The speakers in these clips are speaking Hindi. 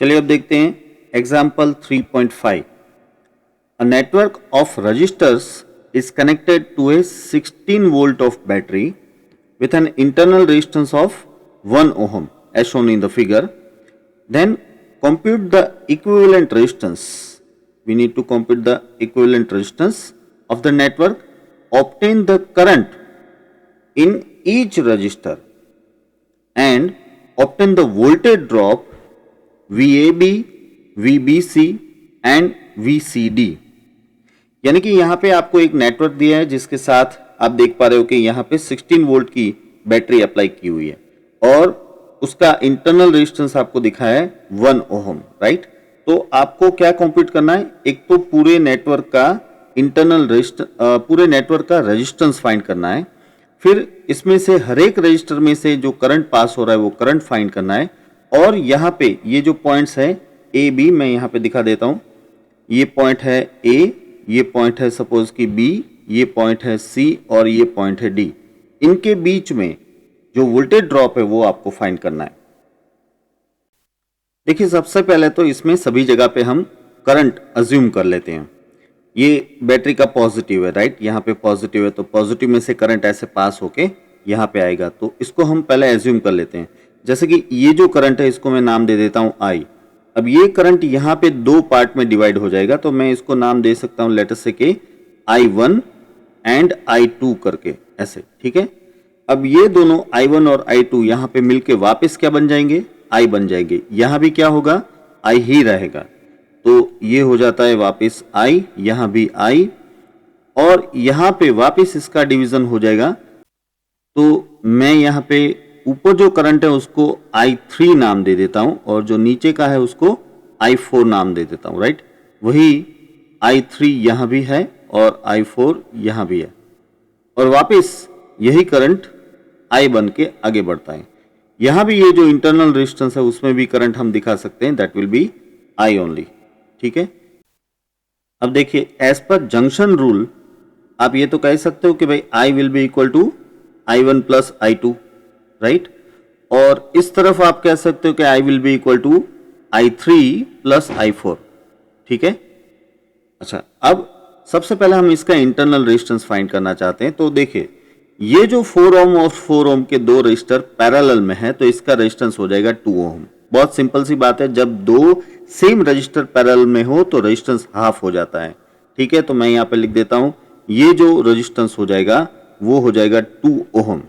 चलिए अब देखते हैं example 3.5। A network of resistors is connected to a 16 volt of battery with an internal resistance of 1 ohm as shown in the figure. Then compute the equivalent resistance. We need to compute the equivalent resistance of the network, obtain the current in each resistor and obtain the voltage drop VAB, VBC and VCD। यानी कि यहाँ पे आपको एक नेटवर्क दिया है जिसके साथ आप देख पा रहे हो कि यहाँ पे 16 वोल्ट की बैटरी अप्लाई की हुई है और उसका इंटरनल रेजिस्टेंस आपको दिखा है 1 ओम, राइट। तो आपको क्या कंप्यूट करना है, एक तो पूरे नेटवर्क का पूरे नेटवर्क का रेजिस्टेंस फाइंड करना है, फिर इसमें से हर एक रजिस्टर में से जो करंट पास हो रहा है वो करंट फाइंड करना है। और यहाँ पे ये जो पॉइंट्स है ए बी, मैं यहाँ पे दिखा देता हूँ। ये पॉइंट है ए, ये पॉइंट है सपोज कि बी, ये पॉइंट है सी और ये पॉइंट है डी। इनके बीच में जो वोल्टेज ड्रॉप है वो आपको फाइंड करना है। देखिए सबसे पहले तो इसमें सभी जगह पे हम करंट अज्यूम कर लेते हैं। ये बैटरी का पॉजिटिव है, राइट, यहाँ पे पॉजिटिव है तो पॉजिटिव में से करंट ऐसे पास होके यहाँ पे आएगा, तो इसको हम पहले एज्यूम कर लेते हैं। जैसे कि ये जो करंट है इसको मैं नाम दे देता हूँ आई। अब ये करंट यहाँ पे दो पार्ट में डिवाइड हो जाएगा, तो मैं इसको नाम दे सकता हूँ लेटर से कि I1 एंड I2 करके, ऐसे, ठीक है। अब ये दोनों I1 और I2 यहाँ पे मिलके वापस क्या बन जाएंगे, I बन जाएंगे। यहाँ भी क्या होगा, I ही रहेगा, तो ये हो जाता है वापस I, यहाँ भी I और यहाँ पे वापस इसका डिवीजन हो जाएगा। तो मैं यहाँ पे ऊपर जो करंट है उसको I3 नाम दे देता हूं और जो नीचे का है उसको I4 नाम दे देता हूं, राइट। वही I3 यहां भी है और I4 यहां भी है और वापस यही करंट I बन के आगे बढ़ता है। यहां भी ये जो इंटरनल रेजिस्टेंस है उसमें भी करंट हम दिखा सकते हैं, that will be I only, ठीक है। अब देखिए एज पर जंक्शन रूल आप ये तो कह सकते हो कि भाई I will be equal to I1 plus I2, right. और इस तरफ आप कह सकते हो कि I will be equal to I3 plus I4, ठीक है। अच्छा, अब सबसे पहले हम इसका इंटरनल रेजिस्टेंस फाइंड करना चाहते हैं। तो देखिए ये जो 4 ओम और 4 ओम के दो रजिस्टर पैरेलल में है तो इसका रेजिस्टेंस हो जाएगा 2 ओम। बहुत सिंपल सी बात है, जब दो सेम रजिस्टर पैरेलल में हो तो रेजिस्टेंस हाफ हो जाता है, ठीक है। तो मैं यहाँ पे लिख देता हूं ये जो रेजिस्टेंस हो जाएगा वो हो जाएगा 2 ओम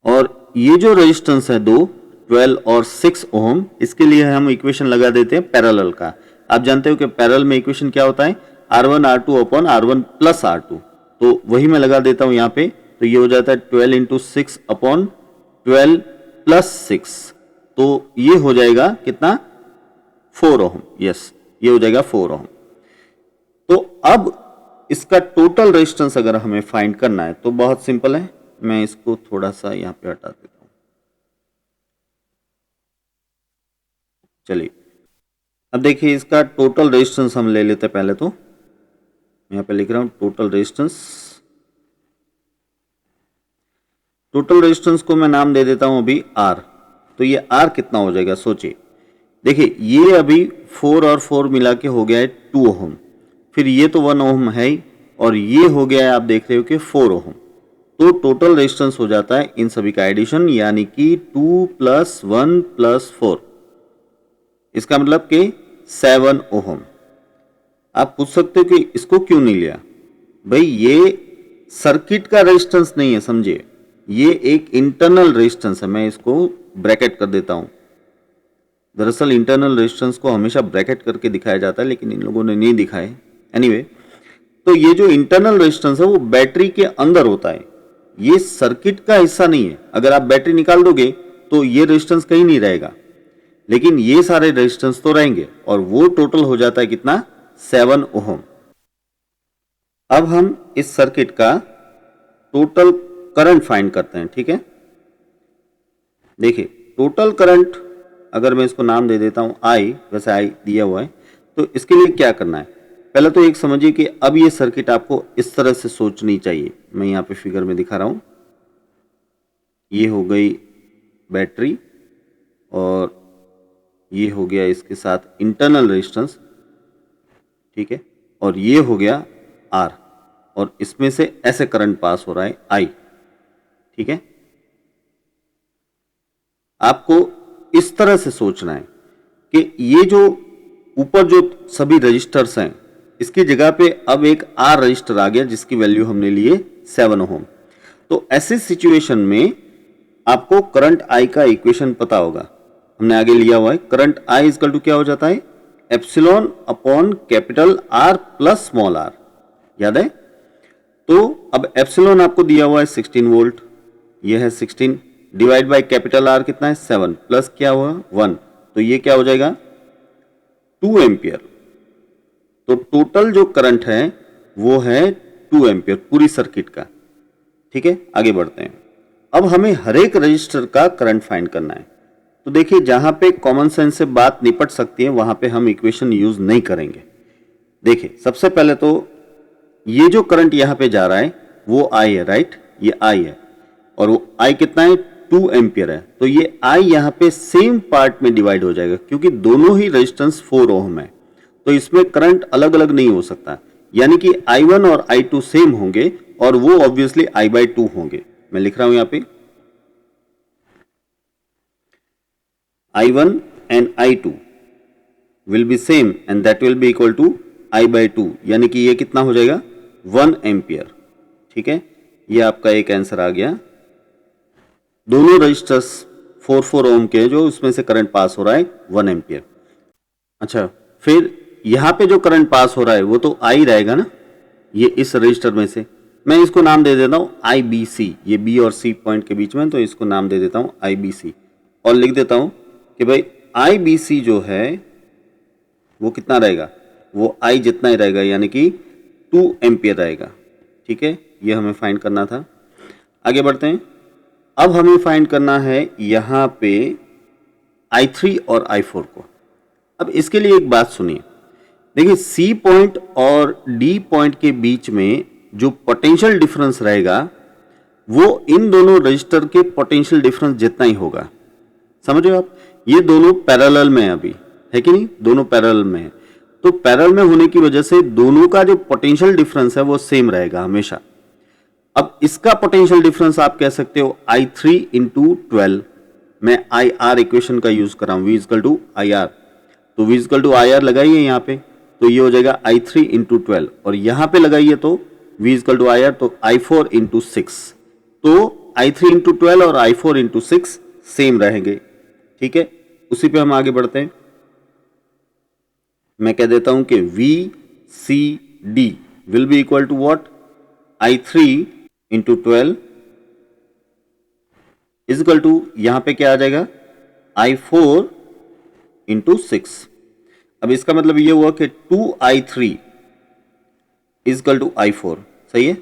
और ये जो रेजिस्टेंस है दो 12 और 6 ओम, इसके लिए हम इक्वेशन लगा देते हैं पैरेलल का। आप जानते हो कि पैरेलल में इक्वेशन क्या होता है, R1 R2 upon R1 plus R2, तो वही मैं लगा देता हूं यहाँ पे। तो ये हो जाता है 12 इंटू 6 अपॉन 12 प्लस 6, तो ये हो जाएगा कितना, 4 ओम। यस, ये हो जाएगा 4 ओम। तो अब इसका टोटल रेजिस्टेंस अगर हमें फाइंड करना है तो बहुत सिंपल है, मैं इसको थोड़ा सा यहाँ पे हटा देता हूं। चलिए अब देखिए इसका टोटल रेजिस्टेंस हम ले लेते हैं। पहले तो यहाँ पे लिख रहा हूं टोटल रेजिस्टेंस। टोटल रेजिस्टेंस को मैं नाम दे देता हूं अभी R। तो ये R कितना हो जाएगा, सोचिए। देखिए ये अभी 4 और 4 मिला के हो गया है 2 ओम, फिर ये तो 1 ओम है ही और ये हो गया है आप देख रहे हो कि 4 ओम। तो टोटल रेजिस्टेंस हो जाता है इन सभी का एडिशन, यानी कि 2 प्लस 1 प्लस 4, इसका मतलब कि 7 ओम। आप पूछ सकते हो कि इसको क्यों नहीं लिया, भाई ये सर्किट का रेजिस्टेंस नहीं है, समझिए, ये एक इंटरनल रेजिस्टेंस है। मैं इसको ब्रैकेट कर देता हूं। दरअसल इंटरनल रेजिस्टेंस को हमेशा ब्रैकेट करके दिखाया जाता है लेकिन इन लोगों ने नहीं दिखाया। एनीवे, तो ये जो इंटरनल रेजिस्टेंस है वो बैटरी के अंदर होता है, ये सर्किट का हिस्सा नहीं है। अगर आप बैटरी निकाल दोगे तो ये रेजिस्टेंस कहीं नहीं रहेगा, लेकिन ये सारे रेजिस्टेंस तो रहेंगे और वो टोटल हो जाता है कितना, 7 ओम। अब हम इस सर्किट का टोटल करंट फाइंड करते हैं, ठीक है। देखिए टोटल करंट अगर मैं इसको नाम दे देता हूं I, वैसे I दिया हुआ है, तो इसके लिए क्या करना है, पहले तो एक समझिए कि अब ये सर्किट आपको इस तरह से सोचनी चाहिए। मैं यहाँ पे फिगर में दिखा रहा हूँ, ये हो गई बैटरी और ये हो गया इसके साथ इंटरनल रेजिस्टेंस, ठीक है, और ये हो गया R, और इसमें से ऐसे करंट पास हो रहा है I, ठीक है। आपको इस तरह से सोचना है कि ये जो ऊपर जो सभी रजिस्टर्स हैं इसकी जगह पे अब एक R रजिस्टर आ गया जिसकी वैल्यू हमने लिए 7 ओम। तो ऐसे सिचुएशन में आपको करंट I का इक्वेशन पता होगा, हमने आगे लिया हुआ है। करंट I इक्वल टू क्या हो जाता है, epsilon upon capital R plus small r, याद है। तो अब एप्सिलॉन आपको दिया हुआ है 16 वोल्ट, ये है 16 डिवाइड बाय कैपिटल R कितना है 7 प्लस क्या हुआ 1, तो ये क्या हो जाएगा 2 एम्पियर। तो टोटल जो करंट है वो है 2 एम्पियर पूरी सर्किट का, ठीक है। आगे बढ़ते हैं। अब हमें हर एक रजिस्टर का करंट फाइंड करना है। तो देखिए जहां पे कॉमन सेंस से बात निपट सकती है वहां पे हम इक्वेशन यूज नहीं करेंगे। देखिए सबसे पहले तो ये जो करंट यहां पे जा रहा है वो I है, राइट, ये I है, और वो I कितना है 2 एम्पियर है। तो ये I यहाँ पे सेम पार्ट में डिवाइड हो जाएगा क्योंकि दोनों ही रेजिस्टेंस 4 ओम है, तो इसमें करंट अलग अलग नहीं हो सकता, यानी कि I1 और I2 सेम होंगे और वो ऑब्वियसली I/2 होंगे। मैं लिख रहा हूं यहाँ पे I1 and I2 will be same and that will be equal to I/2, यानी कि ये कितना हो जाएगा 1 एम्पियर, ठीक है। ये आपका एक आंसर आ गया। दोनों रजिस्टर्स 4 ओम के जो उसमें से करंट पास हो रहा है 1 एम्पियर। अच्छा, फिर यहां पे जो करंट पास हो रहा है वो तो I रहेगा ना, ये इस रजिस्टर में से। मैं इसको नाम दे देता हूं IBC, ये B और C पॉइंट के बीच में, तो इसको नाम दे देता हूं IBC और लिख देता हूं कि भाई IBC जो है वो कितना रहेगा, वो I जितना ही रहेगा, यानी कि 2 एम्पियर रहेगा, ठीक है। ये हमें फाइंड करना था। आगे बढ़ते हैं। अब हमें फाइंड करना है यहां पे I3 और I4 को। अब इसके लिए एक बात सुनिए, देखिए C पॉइंट और D पॉइंट के बीच में जो पोटेंशियल डिफरेंस रहेगा वो इन दोनों रजिस्टर के पोटेंशियल डिफरेंस जितना ही होगा, समझ रहे हो आप। ये दोनों पैरेलल में है अभी, है कि नहीं, दोनों पैरेलल में है, तो पैरेलल में होने की वजह से दोनों का जो पोटेंशियल डिफरेंस है वो सेम रहेगा हमेशा। अब इसका पोटेंशियल डिफरेंस आप कह सकते हो I3 इंटू 12, मैं IR इक्वेशन का यूज कर रहा हूं, V इक्वल टू IR, तो V इक्वल टू IR लगाइए यहाँ पे, तो ये हो जाएगा I3 इंटू 12, और यहाँ पे लगाइए तो V इक्वल टू IR, तो I4 इंटू 6, तो I3 इंटू 12 और I4 इंटू 6 सेम रहेंगे, ठीक है। उसी पे हम आगे बढ़ते हैं। मैं कह देता हूं कि VCD will be equal to what, I3 into 12 is equal to, यहां पे क्या आ जाएगा I4 इंटू 6। अब इसका मतलब ये हुआ कि 2I3 is equal to I4, सही है।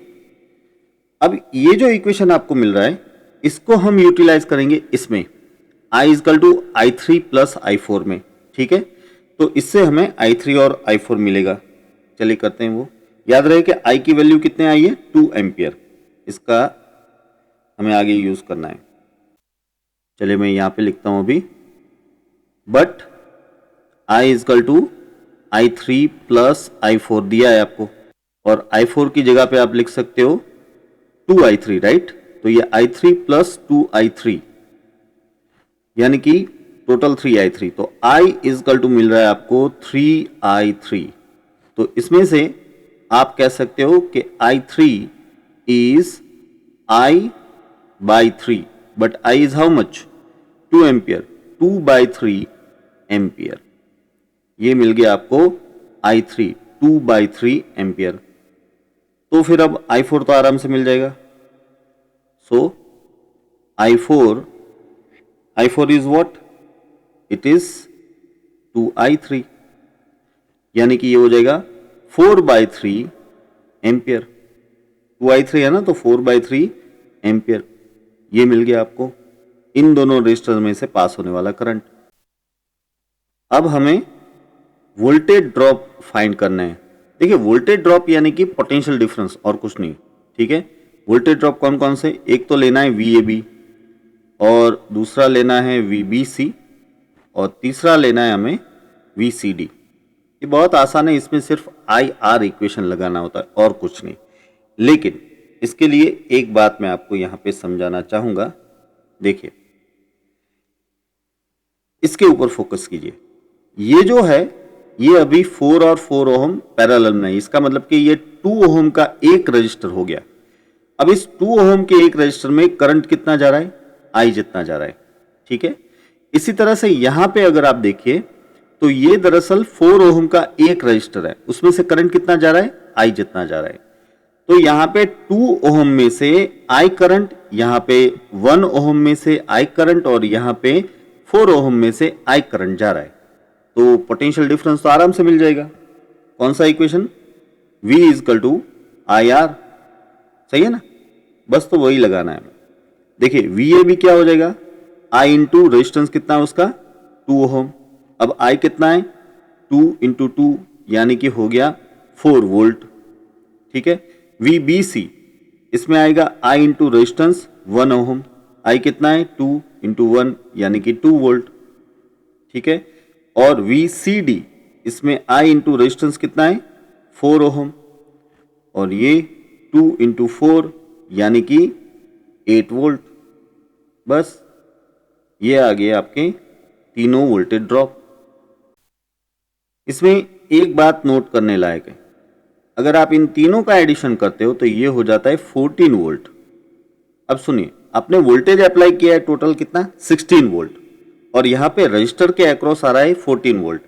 अब ये जो इक्वेशन आपको मिल रहा है इसको हम यूटिलाइज करेंगे इसमें I is equal to I3 plus I4 में, ठीक है। तो इससे हमें I3 और I4 मिलेगा। चलिए करते हैं वो। याद रहे कि I की वैल्यू कितने आई है 2 एम्पियर, इसका हमें आगे यूज करना है। चलिए मैं यहां पे लिखता हूं अभी, but I is equal to I3 plus I4 दिया है आपको, और I4 की जगह पे आप लिख सकते हो 2I3, राइट। तो ये I3 प्लस 2I3 यानी कि टोटल 3I3, तो I इज इक्वल टू मिल रहा है आपको 3I3। तो इसमें से आप कह सकते हो कि I3 is I/3, but I is how much 2 ampere, 2/3 ampere. ये मिल गया आपको I3 2/3 एम्पियर। तो फिर अब I4 तो आराम से मिल जाएगा। सो I4 is what, it is 2I3, यानी कि ये हो जाएगा 4/3 एम्पियर। 2I3 है ना, तो 4/3 एम्पियर ये मिल गया आपको इन दोनों रेजिस्टर में से पास होने वाला करंट। अब हमें वोल्टेज ड्रॉप फाइंड करना है। देखिए वोल्टेज ड्रॉप यानी कि पोटेंशियल डिफरेंस और कुछ नहीं, ठीक है। वोल्टेज ड्रॉप कौन कौन से, एक तो लेना है VAB और दूसरा लेना है VBC और तीसरा लेना है हमें VCD। ये बहुत आसान है, इसमें सिर्फ IR इक्वेशन लगाना होता है और कुछ नहीं। लेकिन इसके लिए एक बात मैं आपको यहाँ पे समझाना चाहूँगा। देखिए, इसके ऊपर फोकस कीजिए। ये जो है ये अभी 4 और 4 ओम पैरेलल में है, इसका मतलब कि ये 2 ओम का एक रजिस्टर हो गया। अब इस 2 ओम के एक रजिस्टर में करंट कितना जा रहा है? I जितना जा रहा है, ठीक है। इसी तरह से यहां पे अगर आप देखिए तो ये दरअसल 4 ओम का एक रजिस्टर है, उसमें से करंट कितना जा रहा है? I जितना जा रहा है। तो यहाँ पे 2 ओम में से I करंट, यहाँ पे 1 ओम में से I करंट और यहाँ पे 4 ओम में से I करंट जा रहा है। तो पोटेंशियल डिफरेंस तो आराम से मिल जाएगा। कौन सा equation? V is equal to IR, सही है ना? बस तो वही लगाना है। देखिए VAB क्या हो जाएगा? I इंटू रेजिस्टेंस कितना है उसका? 2 ओम। अब I कितना है? 2 इंटू 2 यानी कि हो गया 4 वोल्ट, ठीक है। VBC इसमें आएगा I into resistance 1 ohm. I कितना है? 2 इंटू 1 यानी कि 2 वोल्ट, ठीक है। और VCD इसमें I इंटू रेजिस्टेंस कितना है? 4 ओम और ये 2 इंटू 4 यानी कि 8 वोल्ट। बस ये आ गए आपके तीनों वोल्टेज ड्रॉप। इसमें एक बात नोट करने लायक है, अगर आप इन तीनों का एडिशन करते हो तो ये हो जाता है 14 वोल्ट। अब सुनिए, आपने वोल्टेज अप्लाई किया है टोटल कितना? 16 वोल्ट और यहाँ पे रजिस्टर के अक्रॉस आ रहा है 14 वोल्ट।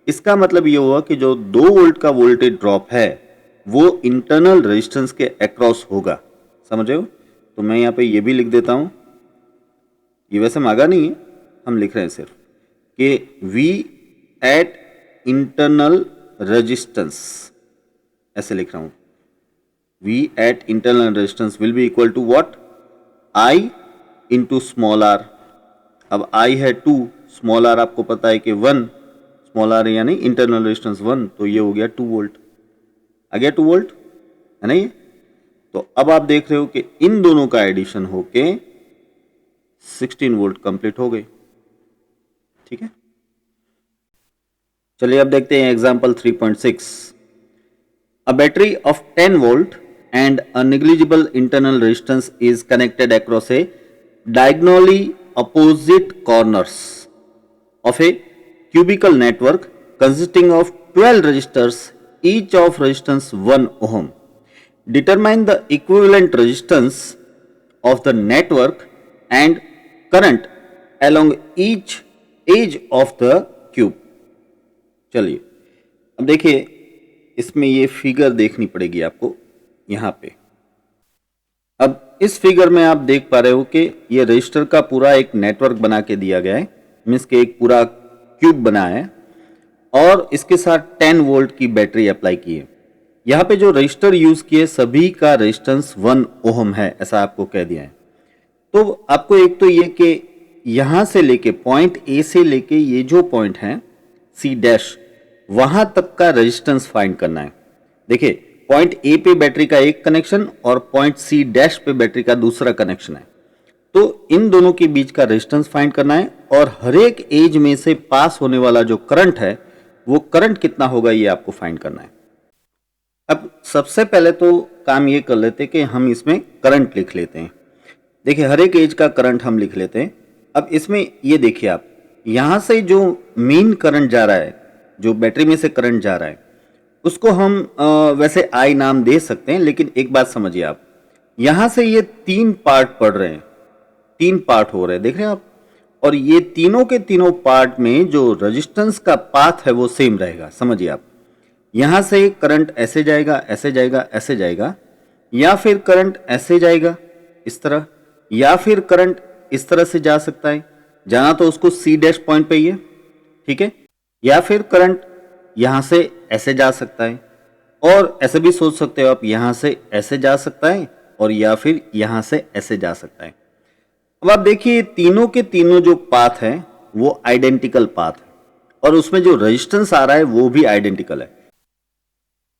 इसका मतलब ये हुआ कि जो 2 वोल्ट का वोल्टेज ड्रॉप है वो इंटरनल रेजिस्टेंस के अक्रॉस होगा, समझ रहे हो? तो मैं यहाँ पे ये भी लिख देता हूँ, ये वैसे मांगा नहीं है, हम लिख रहे हैं सिर्फ कि V एट इंटरनल रेजिस्टेंस, ऐसे लिख रहा हूँ। V at internal resistance will be equal to what? I into small r। अब I है 2, स्मॉल r आपको पता है कि 1, स्मॉल r यानी इंटरनल रेजिस्टेंस 1, तो ये हो गया 2 वोल्ट। आ गया 2 वोल्ट, है ना ये? तो अब आप देख रहे हो कि इन दोनों का एडिशन होके 16 वोल्ट कंप्लीट हो गए, ठीक है। चलिए अब देखते हैं example 3.6। A battery of 10 volt and a negligible internal resistance is connected across a diagonally opposite corners of a cubical network consisting of 12 resistors, each of resistance 1 ohm. Determine the equivalent resistance of the network and current along each edge of the cube. चलिए अब देखिए, इसमें ये फिगर देखनी पड़ेगी आपको यहाँ पे। अब इस फिगर में आप देख पा रहे हो कि ये रजिस्टर का पूरा एक नेटवर्क बना के दिया गया है, मीन्स के एक पूरा क्यूब बना है और इसके साथ 10 वोल्ट की बैटरी अप्लाई की है। यहाँ पे जो रजिस्टर यूज किए सभी का रेजिस्टेंस 1 ओम है, ऐसा आपको कह दिया है। तो आपको एक तो ये कि यहाँ से लेके पॉइंट ए से लेके ये जो पॉइंट है C डैश, वहां तक का रेजिस्टेंस फाइंड करना है। देखिए पॉइंट ए पे बैटरी का एक कनेक्शन और पॉइंट C डैश पे बैटरी का दूसरा कनेक्शन है, तो इन दोनों के बीच का रेजिस्टेंस फाइंड करना है और हर एक एज में से पास होने वाला जो करंट है वो करंट कितना होगा ये आपको फाइंड करना है। अब सबसे पहले तो काम ये कर लेते कि हम इसमें करंट लिख लेते हैं। देखिए हर एक एज का करंट हम लिख लेते हैं। अब इसमें ये देखिए आप, यहां से जो मेन करंट जा रहा है, जो बैटरी में से करंट जा रहा है, उसको हम वैसे I नाम दे सकते हैं, लेकिन एक बात समझिए आप, यहां से ये 3 पार्ट पड़ रहे हैं, 3 पार्ट हो रहे हैं, देख रहे हैं आप। और ये तीनों के तीनों पार्ट में जो रेजिस्टेंस का पाथ है वो सेम रहेगा, समझिए आप। यहां से करंट ऐसे जाएगा, ऐसे जाएगा, ऐसे जाएगा, या फिर करंट ऐसे जाएगा इस तरह, या फिर करंट इस तरह से जा सकता है, जाना तो उसको C डैश पॉइंट पे ही है, ठीक है। या फिर करंट यहां से ऐसे जा सकता है, और ऐसे भी सोच सकते हो आप, यहां से ऐसे जा सकता है और या फिर यहां से ऐसे जा सकता है। अब आप देखिए तीनों के तीनों जो पाथ है वो आइडेंटिकल पाथ है और उसमें जो रेजिस्टेंस आ रहा है वो भी आइडेंटिकल है।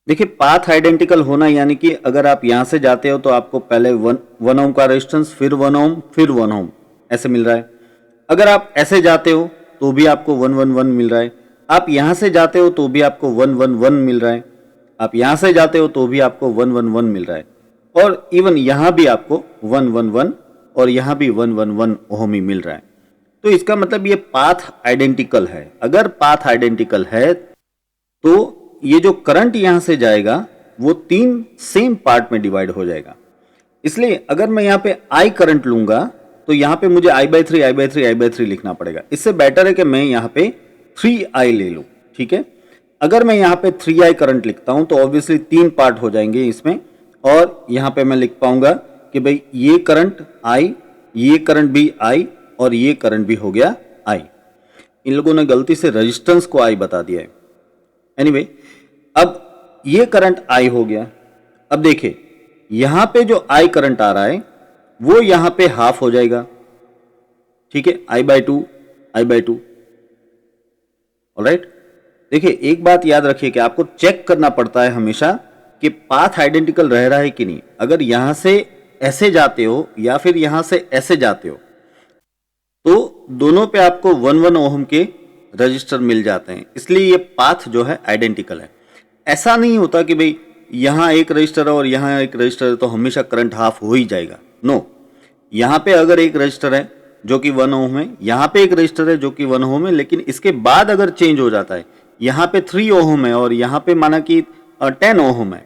देखिए पाथ आइडेंटिकल होना यानी कि अगर आप यहां से जाते हो तो आपको पहले 1 ओम का रेजिस्टेंस, फिर 1 ओम, फिर 1 ओम ऐसे मिल रहा है। अगर आप ऐसे जाते हो तो भी आपको 111 मिल रहा है, आप यहाँ से जाते हो तो भी आपको 111 मिल रहा है, आप यहाँ से जाते हो तो भी आपको 111 मिल रहा है, और इवन यहाँ भी आपको 111 और यहाँ भी 111 ओहम ही मिल रहा है। तो इसका मतलब ये पाथ आइडेंटिकल है। अगर पाथ आइडेंटिकल है तो ये जो करंट यहाँ से जाएगा वो 3 सेम पार्ट में डिवाइड हो जाएगा। इसलिए अगर मैं यहाँ पे I करंट लूंगा तो यहाँ पे मुझे I/3 लिखना पड़ेगा। इससे बेटर है कि मैं यहाँ पे 3I ले लूँ, ठीक है। अगर मैं यहाँ पे 3I करंट लिखता हूँ तो ऑब्वियसली 3 पार्ट हो जाएंगे इसमें, और यहाँ पे मैं लिख पाऊंगा कि भाई ये करंट I, ये करंट भी I और ये करंट भी हो गया I। इन लोगों ने गलती से रेजिस्टेंस को I बता दिया है। एनीवे, अब ये करंट I हो गया। अब देखिए यहां पे जो I करंट आ रहा है वो यहां पे हाफ हो जाएगा, ठीक है, I/2। ऑलराइट, देखिए एक बात याद रखिए कि आपको चेक करना पड़ता है हमेशा कि पाथ आइडेंटिकल रह रहा है कि नहीं। अगर यहां से ऐसे जाते हो या फिर यहां से ऐसे जाते हो तो दोनों पे आपको 1 ओहम के रजिस्टर मिल जाते हैं, इसलिए ये पाथ जो है आइडेंटिकल है। ऐसा नहीं होता कि भाई यहाँ एक रजिस्टर है और यहाँ एक रजिस्टर है तो हमेशा करंट हाफ हो ही जाएगा। नो, यहाँ पे अगर एक रजिस्टर है जो कि 1 ओम है, यहाँ पे एक रजिस्टर है जो कि 1 ओम है, लेकिन इसके बाद अगर चेंज हो जाता है, यहाँ पे 3 ओम है और यहाँ पे माना कि 10 ओम है,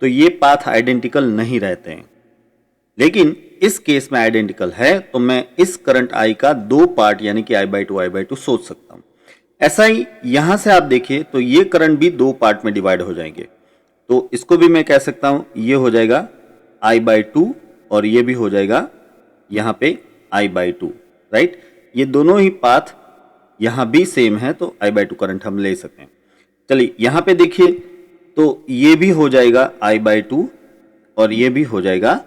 तो ये पाथ आइडेंटिकल नहीं रहते हैं। लेकिन इस केस में आइडेंटिकल है तो मैं इस करंट I का 2 पार्ट यानी कि I/2 सोच सकता हूं। ऐसा ही यहां से आप देखिए तो ये करंट भी 2 पार्ट में डिवाइड हो जाएंगे, तो इसको भी मैं कह सकता हूं ये हो जाएगा I/2 और ये भी हो जाएगा यहां पे I/2, राइट। ये दोनों ही पाथ यहां भी सेम है तो I/2 करंट हम ले सकते हैं। चलिए यहां पे देखिए तो ये भी हो जाएगा I/2 और ये भी हो जाएगा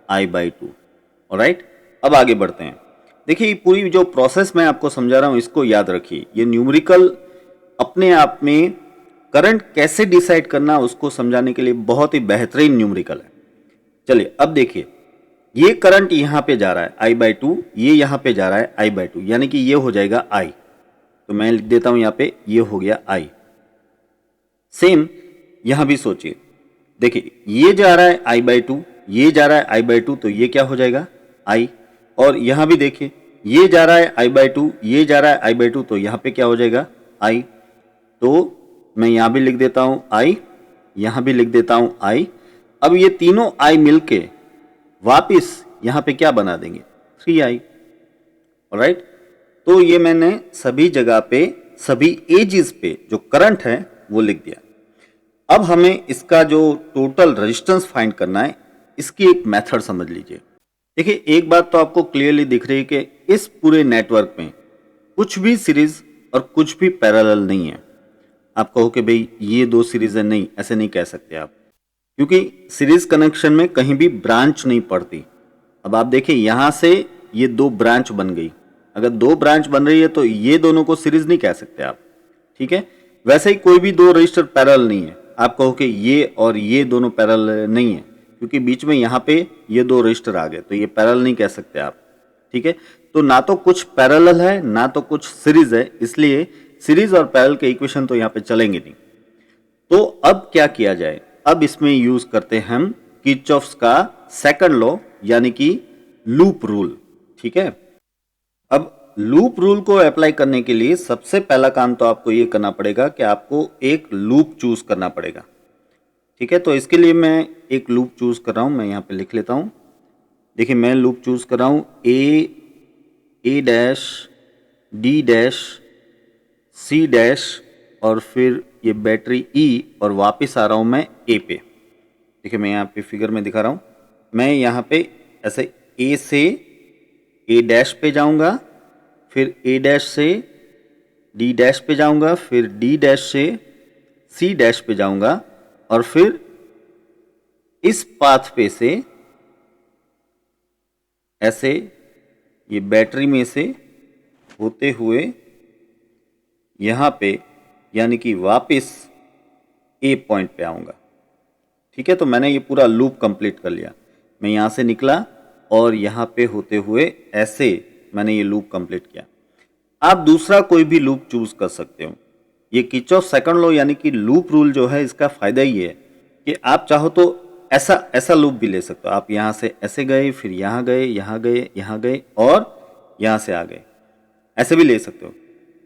I/2। ऑलराइट, अब आगे बढ़ते हैं। देखिए ये पूरी जो प्रोसेस मैं आपको समझा रहा हूं इसको याद रखिए। ये न्यूमेरिकल अपने आप में करंट कैसे डिसाइड करना उसको समझाने के लिए बहुत ही बेहतरीन न्यूमेरिकल है। चलिए अब देखिए ये करंट यहां पे जा रहा है I/2, ये यहां पे जा रहा है I/2, यानी कि ये हो जाएगा I। तो मैं लिख देता हूं यहां पे ये हो गया I। सेम यहां भी सोचिए, देखिए ये जा रहा है I/2, ये जा रहा है I/2, तो ये क्या हो जाएगा I। और यहां भी देखिए ये जा रहा है I/2, ये जा रहा है I/2, तो यहां पे क्या हो जाएगा I। तो मैं यहां भी लिख देता हूं I, यहां भी लिख देता हूं I। अब ये तीनों I मिलके वापिस यहां पे क्या बना देंगे 3I। ऑलराइट, तो ये मैंने सभी जगह पे सभी एजेस पे जो करंट है वो लिख दिया। अब हमें इसका जो टोटल रेजिस्टेंस फाइंड करना है इसकी एक मेथड समझ लीजिए। देखिए एक बात तो आपको क्लियरली दिख रही है कि इस पूरे नेटवर्क में कुछ भी सीरीज और कुछ भी पैरेलल नहीं है। आप कहो कि भाई ये 2 सीरीज है, नहीं, ऐसे नहीं कह सकते आप, क्योंकि सीरीज कनेक्शन में कहीं भी ब्रांच नहीं पड़ती। अब आप देखिए यहां से ये 2 ब्रांच बन गई, अगर 2 ब्रांच बन रही है तो ये दोनों को सीरीज नहीं कह सकते आप, ठीक है। वैसे ही कोई भी 2 रजिस्टर पैरेलल नहीं है, आप कहो कि ये और ये दोनों पैरेलल नहीं है, क्योंकि बीच में यहाँ पे ये 2 रजिस्टर आ गए, तो ये पैरेलल नहीं कह सकते आप, ठीक है। तो ना तो कुछ पैरेलल है ना तो कुछ सीरीज है, इसलिए सीरीज और पैरेलल के इक्वेशन तो यहाँ पे चलेंगे नहीं। तो अब क्या किया जाए, अब इसमें यूज करते हैं हम किरचॉफ्स का सेकंड लॉ यानी कि लूप रूल, ठीक है। अब लूप रूल को अप्लाई करने के लिए सबसे पहला काम तो आपको ये करना पड़ेगा कि आपको एक लूप चूज करना पड़ेगा, ठीक है। तो इसके लिए मैं एक लूप चूज कर रहा हूं, मैं यहां पे लिख लेता हूं। देखिए मैं लूप चूज कर रहा हूं A dash D dash C dash और फिर ये बैटरी E और वापस आ रहा हूं मैं A पे। देखिए मैं यहाँ पे फिगर में दिखा रहा हूं, मैं यहाँ पे ऐसे A से A डैश पे जाऊंगा, फिर A डैश से D डैश पे जाऊंगा, फिर D डैश से C डैश पे जाऊंगा और फिर इस पाथ पे से ऐसे ये बैटरी में से होते हुए यहां पे यानी कि वापस A पॉइंट पे आऊंगा, ठीक है। तो मैंने ये पूरा लूप कंप्लीट कर लिया, मैं यहां से निकला और यहां पे होते हुए ऐसे मैंने ये लूप कंप्लीट किया। आप दूसरा कोई भी लूप चूज कर सकते हो। ये किर्चॉफ सेकंड लॉ यानी कि लूप रूल जो है, इसका फायदा ये है कि आप चाहो तो ऐसा ऐसा लूप भी ले सकते हो। आप यहाँ से ऐसे गए, फिर यहाँ गए, यहाँ गए, यहाँ गए और यहाँ से आ गए, ऐसे भी ले सकते हो।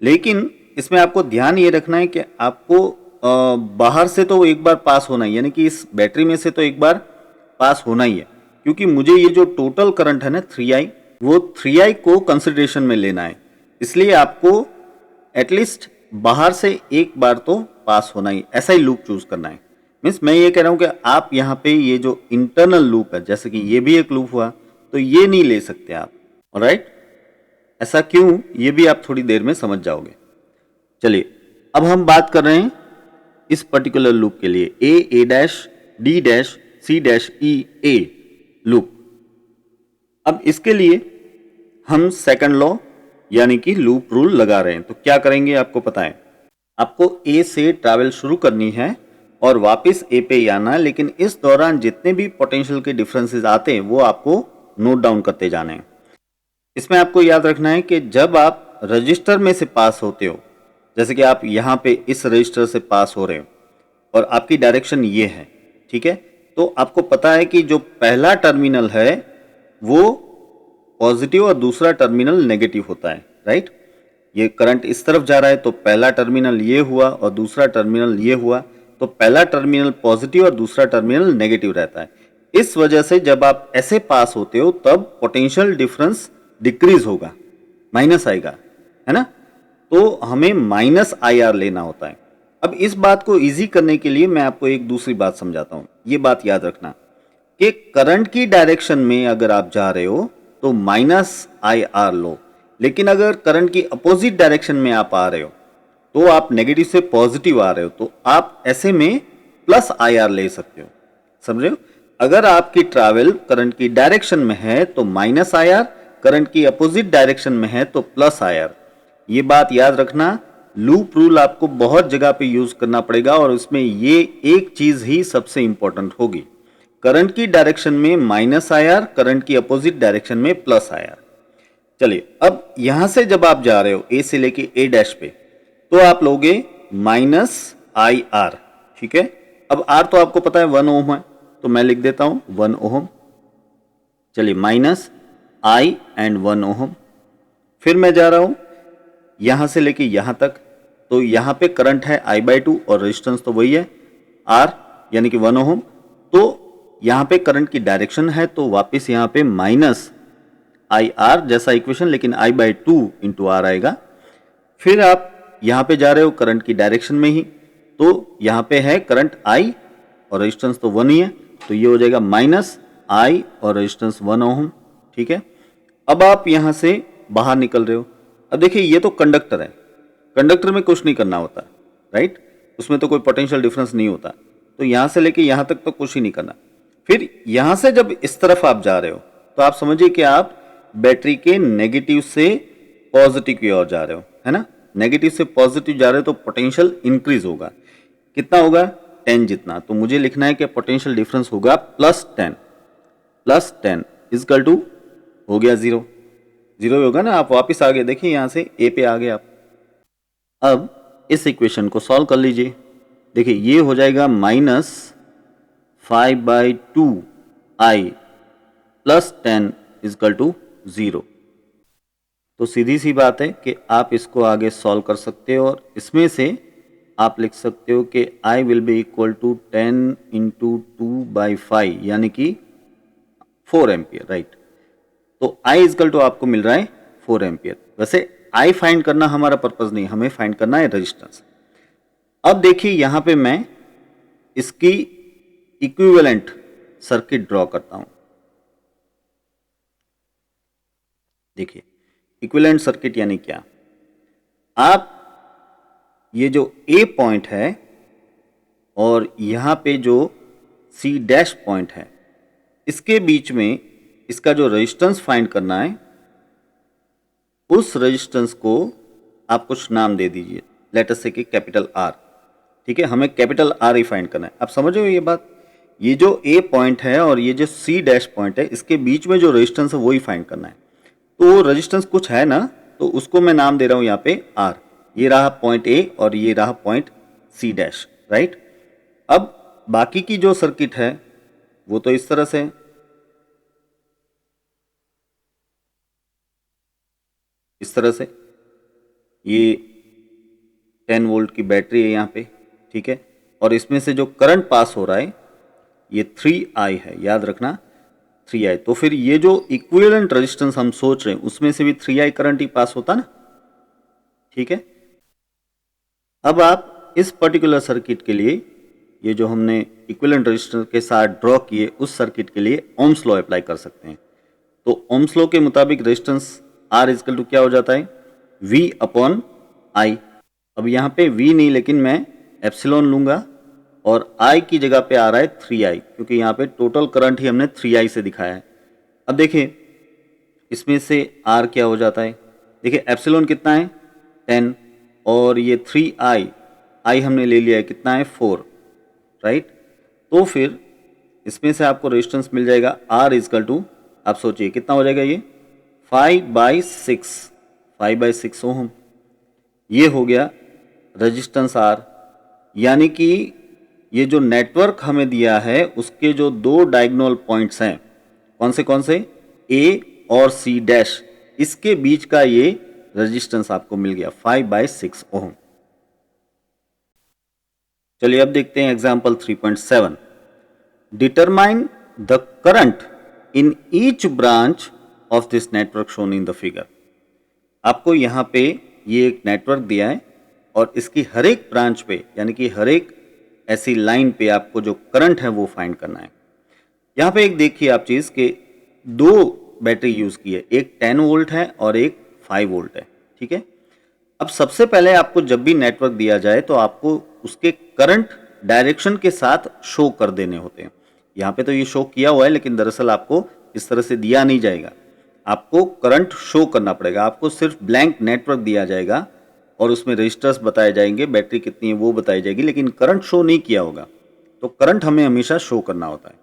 लेकिन इसमें आपको ध्यान ये रखना है कि आपको बाहर से तो एक बार पास होना ही, यानी कि इस बैटरी में से तो एक बार पास होना ही है, क्योंकि मुझे ये जो टोटल करंट है ना 3i, वो 3i को कंसिडरेशन में लेना है। इसलिए आपको एटलीस्ट बाहर से एक बार तो पास होना ही, ऐसा ही लूप चूज करना है। मीन्स मैं ये कह रहा हूं कि आप यहाँ पे ये जो इंटरनल लूप है, जैसे कि ये भी एक लूप हुआ, तो ये नहीं ले सकते आप। ऑलराइट, ऐसा क्यों, ये भी आप थोड़ी देर में समझ जाओगे। चलिए अब हम बात कर रहे हैं इस पर्टिकुलर लूप के लिए, A dash D dash C dash E A loop. अब इसके लिए हम सेकंड लॉ यानी कि लूप रूल लगा रहे हैं। तो क्या करेंगे आपको पता है, आपको ए से ट्रैवल शुरू करनी है और वापस ए पे ही आना है, लेकिन इस दौरान जितने भी पोटेंशियल के डिफरेंसेस आते हैं वो आपको नोट डाउन करते जाने हैं। इसमें आपको याद रखना है कि जब आप रजिस्टर में से पास होते हो, जैसे कि आप यहाँ पे इस रजिस्टर से पास हो रहे हो और आपकी डायरेक्शन ये है, ठीक है, तो आपको पता है कि जो पहला टर्मिनल है वो पॉजिटिव और दूसरा टर्मिनल नेगेटिव होता है, राइट। ये करंट इस तरफ जा रहा है तो पहला टर्मिनल ये हुआ और दूसरा टर्मिनल ये हुआ, तो पहला टर्मिनल पॉजिटिव और दूसरा टर्मिनल नेगेटिव रहता है। इस वजह से जब आप ऐसे पास होते हो तब पोटेंशियल डिफरेंस डिक्रीज होगा, माइनस आएगा, है ना। तो हमें माइनस IR लेना होता है। अब इस बात को इजी करने के लिए मैं आपको एक दूसरी बात समझाता हूं। ये बात याद रखना कि करंट की डायरेक्शन में अगर आप जा रहे हो तो -IR लो, लेकिन अगर करंट की अपोजिट डायरेक्शन में आप आ रहे हो तो आप नेगेटिव से पॉजिटिव आ रहे हो, तो आप ऐसे में +IR ले सकते हो, समझ रहे हो। अगर आपकी ट्रैवल करंट की डायरेक्शन में है तो -IR, करंट की अपोजिट डायरेक्शन में है तो +IR। ये बात याद रखना, लूप रूल आपको बहुत जगह पे यूज करना पड़ेगा और उसमें ये एक चीज ही सबसे इंपॉर्टेंट होगी। करंट की डायरेक्शन में -IR, करंट की अपोजिट डायरेक्शन में +IR। चलिए अब यहां से जब आप जा रहे हो ए से लेके ए डैश पे, तो आप लोगे -IR, ठीक है। अब R तो आपको पता है 1 ओम है, तो मैं लिख देता हूं 1 ओम। चलिए -I एंड 1 ओम। फिर मैं जा रहा हूं यहां से लेके यहां तक, तो यहां पे करंट है I/2 और रेजिस्टेंस तो वही है R यानी कि 1 ओम। तो यहां पे करंट की डायरेक्शन है तो वापस यहां पे -IR जैसा इक्वेशन, लेकिन I/2 इंटू R आएगा। फिर आप यहां पे जा रहे हो करंट की डायरेक्शन में ही, तो यहां पे है करंट I और रेजिस्टेंस तो 1 ही है, तो ये हो जाएगा -I और रेजिस्टेंस 1 ओम, ठीक है। अब आप यहां से बाहर निकल रहे हो। अब देखिए ये तो कंडक्टर है, कंडक्टर में कुछ नहीं करना होता, राइट, उसमें तो कोई पोटेंशियल डिफरेंस नहीं होता, तो यहां से लेके यहां तक तो कुछ ही नहीं करना। फिर यहां से जब इस तरफ आप जा रहे हो तो आप समझिए कि आप बैटरी के नेगेटिव से पॉजिटिव की ओर जा रहे हो, है ना। नेगेटिव से पॉजिटिव जा रहे हो तो पोटेंशियल इंक्रीज होगा, कितना होगा 10 जितना। तो मुझे लिखना है कि पोटेंशियल डिफरेंस होगा +10 इजकल टू हो गया 0 होगा ना। आप वापस आ गए, देखिए यहां से ए पे आ गए आप। अब इस इक्वेशन को सॉल्व कर लीजिए। देखिए ये हो जाएगा -5/2I +10 इजकल टू 0। तो सीधी सी बात है कि आप इसको आगे सॉल्व कर सकते हो और इसमें से आप लिख सकते हो कि I will be equal to 10 into 2/5 यानी कि 4 एम्पियर, राइट। तो I इजकल टू आपको मिल रहा है 4 एम्पियर। वैसे I फाइंड करना हमारा पर्पज नहीं, हमें फाइंड करना है रेजिस्टेंस। अब देखिए यहां पे मैं इसकी इक्विवेलेंट सर्किट ड्रॉ करता हूं। देखिए इक्विवेलेंट सर्किट यानी क्या, आप ये जो A पॉइंट है और यहां पे जो C डैश पॉइंट है, इसके बीच में इसका जो रेजिस्टेंस फाइंड करना है, उस रेजिस्टेंस को आप कुछ नाम दे दीजिए, लेट अस से कि कैपिटल R, ठीक है। हमें कैपिटल R ही फाइंड करना है। आप समझ रहे हो ये बात, ये जो A पॉइंट है और ये जो C डैश पॉइंट है, इसके बीच में जो रेजिस्टेंस है वो ही फाइंड करना है। तो रेजिस्टेंस कुछ है ना, तो उसको मैं नाम दे रहा हूं यहाँ पे R। ये रहा पॉइंट A और ये रहा पॉइंट C डैश, राइट। अब बाकी की जो सर्किट है वो तो इस तरह से है, इस तरह से। ये 10 वोल्ट की बैटरी है यहाँ पे, ठीक है। और इसमें से जो करंट पास हो रहा है ये 3I है, याद रखना 3I। तो फिर ये जो इक्विवेलेंट रेजिस्टेंस हम सोच रहे हैं उसमें से भी 3I करंट ही पास होता ना, ठीक है। अब आप इस पर्टिकुलर सर्किट के लिए ये जो हमने इक्विवेलेंट रेजिस्टेंस के साथ ड्रॉ किए उस सर्किट के लिए ओम्स लॉ अप्लाई कर सकते हैं। तो ओम्स लॉ के मुताबिक रेजिस्टेंस R इक्वल टू क्या हो जाता है, V अपॉन I। अब यहाँ पे V नहीं लेकिन मैं एप्सिलॉन लूंगा और I की जगह पे आ रहा है 3I, क्योंकि यहाँ पे टोटल करंट ही हमने 3I से दिखाया है। अब देखिए इसमें से R क्या हो जाता है, देखिए एप्सिलॉन कितना है 10 और ये 3I हमने ले लिया है कितना है 4, राइट। तो फिर इसमें से आपको रेजिस्टेंस मिल जाएगा R इक्वल टू, आप सोचिए कितना हो जाएगा, ये 5/6 ओम। ये हो गया रेजिस्टेंस R। यानी कि ये जो नेटवर्क हमें दिया है उसके जो दो डायगोनल पॉइंट्स हैं, कौन से A और C डैश, इसके बीच का ये रेजिस्टेंस आपको मिल गया 5/6 ओम। चलिए अब देखते हैं example 3.7। Determine the current in each branch of this network shown in the figure. आपको यहाँ पे ये एक नेटवर्क दिया है और इसकी हर एक ब्रांच पे यानी कि हर एक ऐसी लाइन पे आपको जो करंट है वो फाइंड करना है। यहाँ पे एक देखिए आप चीज़ के दो बैटरी यूज़ की है, एक 10 वोल्ट है और एक 5 वोल्ट है, ठीक है। अब सबसे पहले आपको जब भी नेटवर्क दिया जाए तो आपको उसके करंट डायरेक्शन के साथ शो कर देने होते हैं। यहाँ पे तो ये शो किया हुआ है लेकिन दरअसल आपको इस तरह से दिया नहीं जाएगा, आपको करंट शो करना पड़ेगा। आपको सिर्फ ब्लैंक नेटवर्क दिया जाएगा और उसमें रजिस्टर्स बताए जाएंगे, बैटरी कितनी है वो बताई जाएगी, लेकिन करंट शो नहीं किया होगा। तो करंट हमें हमेशा शो करना होता है।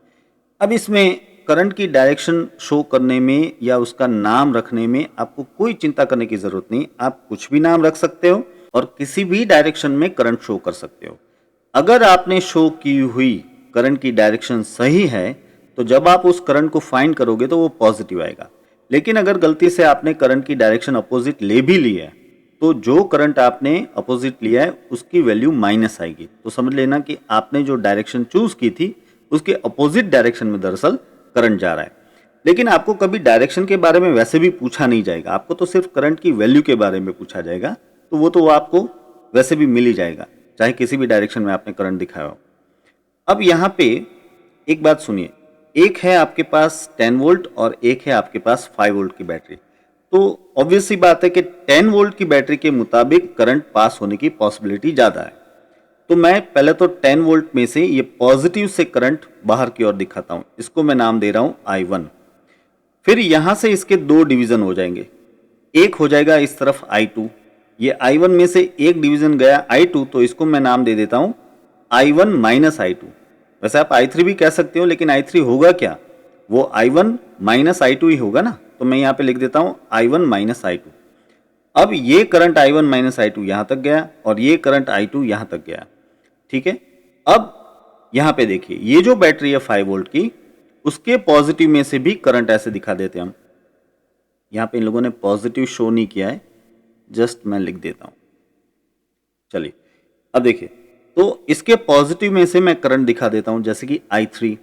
अब इसमें करंट की डायरेक्शन शो करने में या उसका नाम रखने में आपको कोई चिंता करने की जरूरत नहीं। आप कुछ भी नाम रख सकते हो और किसी भी डायरेक्शन में करंट शो कर सकते हो। अगर आपने शो की हुई करंट की डायरेक्शन सही है तो जब आप उस करंट को फाइंड करोगे तो वो पॉजिटिव आएगा। लेकिन अगर गलती से आपने करंट की डायरेक्शन अपोजिट ले भी ली है तो जो करंट आपने अपोजिट लिया है उसकी वैल्यू माइनस आएगी। तो समझ लेना कि आपने जो डायरेक्शन चूज की थी उसके अपोजिट डायरेक्शन में दरअसल करंट जा रहा है। लेकिन आपको कभी डायरेक्शन के बारे में वैसे भी पूछा नहीं जाएगा, आपको तो सिर्फ करंट की वैल्यू के बारे में पूछा जाएगा। तो वो आपको वैसे भी मिल ही जाएगा चाहे किसी भी डायरेक्शन में आपने करंट दिखाया हो। अब यहाँ पे एक बात सुनिए, एक है आपके पास 10 वोल्ट और एक है आपके पास 5 वोल्ट की बैटरी। तो ऑब्वियस सी बात है कि 10 वोल्ट की बैटरी के मुताबिक करंट पास होने की पॉसिबिलिटी ज़्यादा है। तो मैं पहले तो 10 वोल्ट में से ये पॉजिटिव से करंट बाहर की ओर दिखाता हूँ, इसको मैं नाम दे रहा हूँ I1। फिर यहाँ से इसके दो डिवीज़न हो जाएंगे, एक हो जाएगा इस तरफ I2। ये I1 में से एक डिवीज़न गया I2, तो इसको मैं नाम दे देता हूँ I1 माइनस I2। वैसे आप I3 भी कह सकते हो लेकिन I3 होगा क्या, वो I1 माइनस I2 ही होगा ना। तो मैं यहाँ पे लिख देता हूँ I1 माइनस I2। अब ये करंट I1 माइनस I2 यहाँ तक गया और ये करंट I2 यहाँ तक गया, ठीक है। अब यहाँ पे देखिए ये जो बैटरी है 5 वोल्ट की उसके पॉजिटिव में से भी करंट ऐसे दिखा देते हैं हम। यहाँ पे इन लोगों ने पॉजिटिव शो नहीं किया है, जस्ट मैं लिख देता हूँ। चलिए अब देखिए, तो इसके पॉजिटिव में से मैं करंट दिखा देता हूं जैसे कि I3।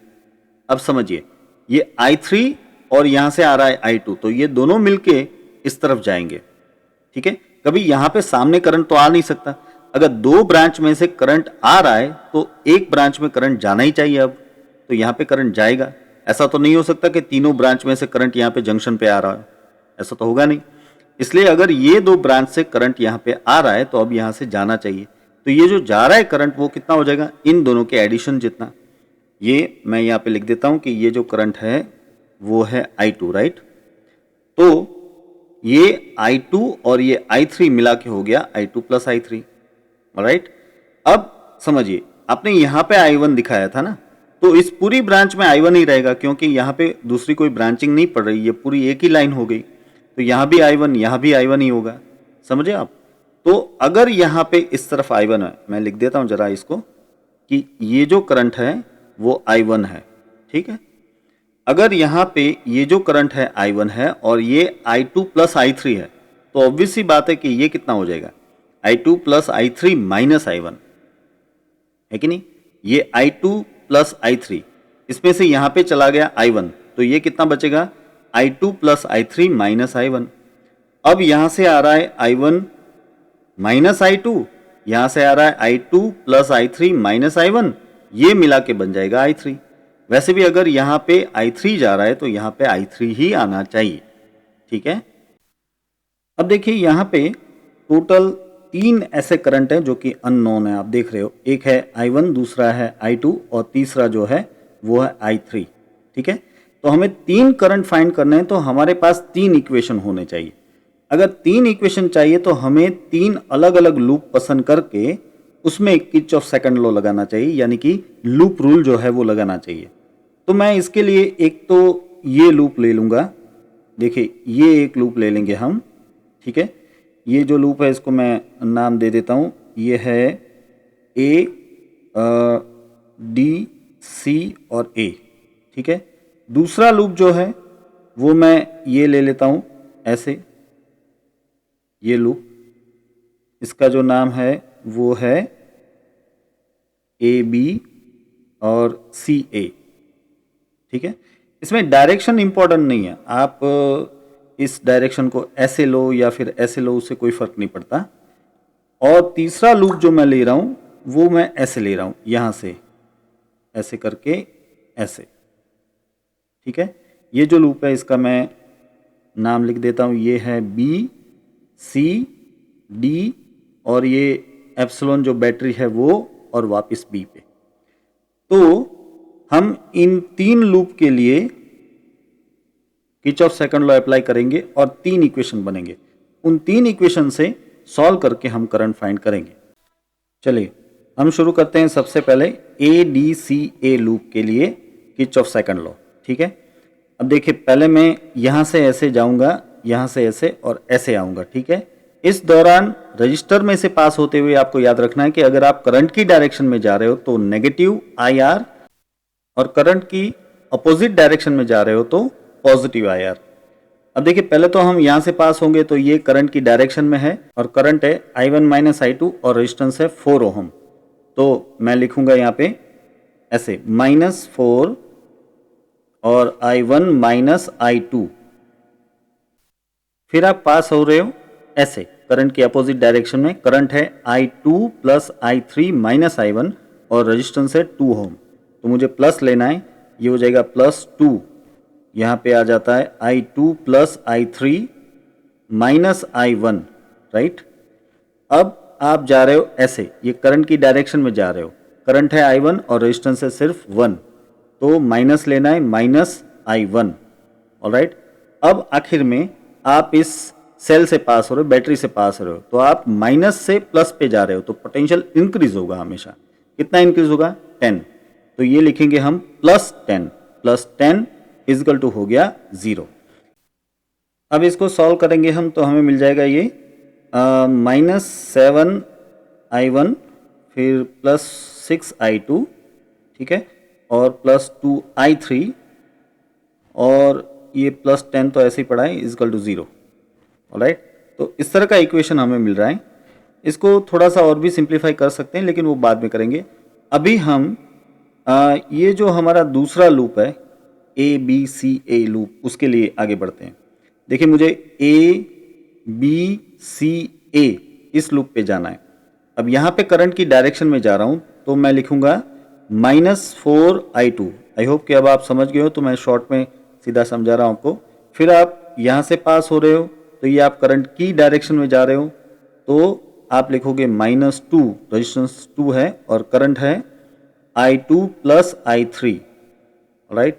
अब समझिए ये I3 और यहां से आ रहा है I2, तो ये दोनों मिलके इस तरफ जाएंगे, ठीक है। कभी यहां पे सामने करंट तो आ नहीं सकता। अगर दो ब्रांच में से करंट आ रहा है तो एक ब्रांच में करंट जाना ही चाहिए। अब तो यहां पे करंट जाएगा, ऐसा तो नहीं हो सकता कि तीनों ब्रांच में से करंट यहाँ पे जंक्शन पे आ रहा है, ऐसा तो होगा नहीं। इसलिए अगर ये दो ब्रांच से करंट यहाँ पे आ रहा है तो अब यहाँ से जाना चाहिए। तो ये जो जा रहा है करंट वो कितना हो जाएगा, इन दोनों के एडिशन जितना। ये मैं यहाँ पे लिख देता हूँ कि ये जो करंट है वो है I2, राइट। तो ये I2 और ये I3 मिला के हो गया I2 प्लस I3, राइट। अब समझिए आपने यहाँ पे I1 दिखाया था ना, तो इस पूरी ब्रांच में I1 ही रहेगा क्योंकि यहाँ पे दूसरी कोई ब्रांचिंग नहीं पड़ रही, ये पूरी एक ही लाइन हो गई। तो यहाँ भी I1, यहाँ भी I1 ही होगा, समझे आप। तो अगर यहाँ पे इस तरफ I1 है, मैं लिख देता हूँ जरा इसको कि ये जो करंट है वो I1 है, ठीक है। अगर यहाँ पे ये जो करंट है I1 है और ये I2 प्लस I3 है, तो ऑब्वियस सी बात है कि ये कितना हो जाएगा, I2 plus I3 minus I1, है कि नहीं। ये I2 प्लस I3, इसमें से यहाँ पे चला गया I1, तो ये कितना बचेगा, I2 plus I3 minus I1। अब यहाँ से आ रहा है I1 माइनस I2, यहाँ से आ रहा है I2 plus I3 minus I1, ये मिला के बन जाएगा I3। वैसे भी अगर यहाँ पे I3 जा रहा है तो यहाँ पे I3 ही आना चाहिए, ठीक है। अब देखिए यहाँ पे टोटल 3 ऐसे करंट हैं जो कि अननोन है, आप देख रहे हो, एक है I1, दूसरा है I2 और तीसरा जो है वो है I3, ठीक है। तो हमें 3 करंट फाइंड करने हैं, तो हमारे पास 3 इक्वेशन होने चाहिए। अगर 3 इक्वेशन चाहिए तो हमें 3 अलग अलग लूप पसंद करके उसमें किरचॉफ सेकंड लॉ लगाना चाहिए, यानी कि लूप रूल जो है वो लगाना चाहिए। तो मैं इसके लिए एक तो ये लूप ले लूँगा, देखिए ये एक लूप ले लेंगे हम, ठीक है। ये जो लूप है इसको मैं नाम दे देता हूँ, ये है A, D, C और A, ठीक है। दूसरा लूप जो है वो मैं ये ले लेता हूँ ऐसे, ये लूप, इसका जो नाम है वो है AB और CA, ठीक है। इसमें डायरेक्शन इंपॉर्टेंट नहीं है, आप इस डायरेक्शन को ऐसे लो या फिर ऐसे लो, उससे कोई फर्क नहीं पड़ता। और तीसरा लूप जो मैं ले रहा हूँ वो मैं ऐसे ले रहा हूँ, यहाँ से ऐसे करके ऐसे, ठीक है। ये जो लूप है इसका मैं नाम लिख देता हूँ, ये है B, C, D और ये एप्सिलॉन जो बैटरी है वो, और वापस B पे। तो हम इन 3 लूप के लिए किरचॉफ सेकंड लॉ अप्लाई करेंगे और 3 इक्वेशन बनेंगे। उन 3 इक्वेशन से सॉल्व करके हम करंट फाइंड करेंगे। चलिए हम शुरू करते हैं सबसे पहले ADCA लूप के लिए किरचॉफ सेकंड लॉ, ठीक है। अब देखिए पहले मैं यहाँ से ऐसे जाऊँगा, यहाँ से ऐसे और ऐसे आऊँगा, ठीक है। इस दौरान रजिस्टर में से पास होते हुए आपको याद रखना है कि अगर आप करंट की डायरेक्शन में जा रहे हो तो नेगेटिव IR, और करंट की अपोजिट डायरेक्शन में जा रहे हो तो पॉजिटिव IR। अब देखिए पहले तो हम यहाँ से पास होंगे, तो ये करंट की डायरेक्शन में है और करंट है I1 माइनस I2 और रेजिस्टेंस है 4 ओहम। तो मैं लिखूंगा यहाँ पे ऐसे -4 और I1 माइनस I2, फिर आप पास हो रहे हो ऐसे करंट की अपोजिट डायरेक्शन में, करंट है I2 plus I3 minus I1 और रेजिस्टेंस है 2 ओम। तो मुझे प्लस लेना है, ये हो जाएगा +2, यहाँ पे आ जाता है I2 plus I3 minus I1, right. अब आप जा रहे हो ऐसे, ये करंट की डायरेक्शन में जा रहे हो, करंट है I1 और रेजिस्टेंस है सिर्फ 1, तो माइनस लेना है -I1, ऑलराइट। अब आखिर में आप इस सेल से पास हो रहे हो, बैटरी से पास हो रहे हो, तो आप माइनस से प्लस पे जा रहे हो, तो पोटेंशियल इंक्रीज होगा हमेशा। कितना इंक्रीज होगा, 10। तो ये लिखेंगे हम +10, +10 इजकल टू हो गया 0। अब इसको सॉल्व करेंगे हम, तो हमें मिल जाएगा ये -7I1 फिर +6I2, ठीक है, और +2I3 और ये +10 तो ऐसे ही पड़ा है, इजकल टू 0, ऑलराइट। तो इस तरह का इक्वेशन हमें मिल रहा है। इसको थोड़ा सा और भी सिंप्लीफाई कर सकते हैं, लेकिन वो बाद में करेंगे। अभी हम ये जो हमारा दूसरा लूप है ABCA लूप, उसके लिए आगे बढ़ते हैं। देखिए मुझे ABCA इस लूप पे जाना है। अब यहाँ पे करंट की डायरेक्शन में जा रहा हूँ, तो मैं लिखूंगा -4I2। आई होप कि अब आप समझ गए हो, तो मैं शॉर्ट में सीधा समझा रहा हूँ आपको। फिर आप यहाँ से पास हो रहे हो, तो ये आप करंट की डायरेक्शन में जा रहे हो, तो आप लिखोगे -2, रेजिस्टेंस 2 है और करंट है I2 प्लस I3, राइट।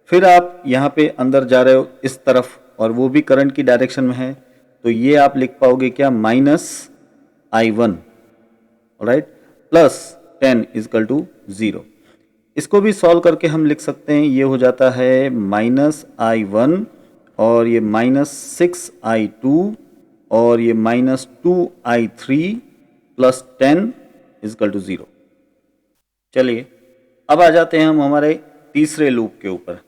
फिर आप यहाँ पे अंदर जा रहे हो इस तरफ, और वो भी करंट की डायरेक्शन में है, तो ये आप लिख पाओगे क्या, -I1, राइट, +10 इजकल टू 0। इसको भी सॉल्व करके हम लिख सकते हैं, ये हो जाता है -I1 और ये -6i2 और ये -2i3 प्लस 10 इजकल टू 0। चलिए अब आ जाते हैं हम हमारे तीसरे लूप के ऊपर।